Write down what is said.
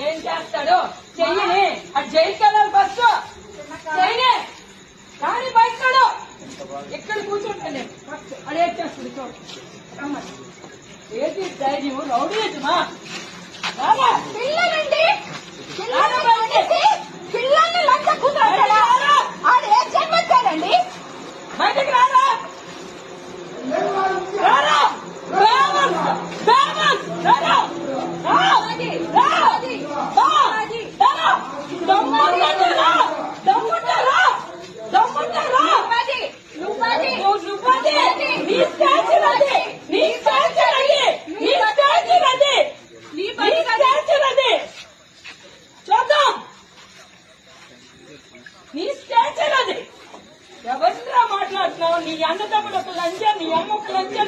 ఏం చేస్తాడు చెయ్యని అది జైలుకి వెళ్ళాలి ఫస్ట్ చెయ్యని కానీ బయటడు ఎక్కడ కూర్చుంటాను అది ఏం చేస్తుంది చూడు రమ్మని ఏంటి ధైర్యం రౌడీయమా పిల్లలండి పిల్లల్ని లంచ కూతురు ఆడు ఏం చెప్పారండి బయటకు రారా రారా ఎవరిరా మాట్లాడుతున్నావు నీ అన్నదమ్ముడు ఒక లంచం నీ అమ్మ ఒక లంచం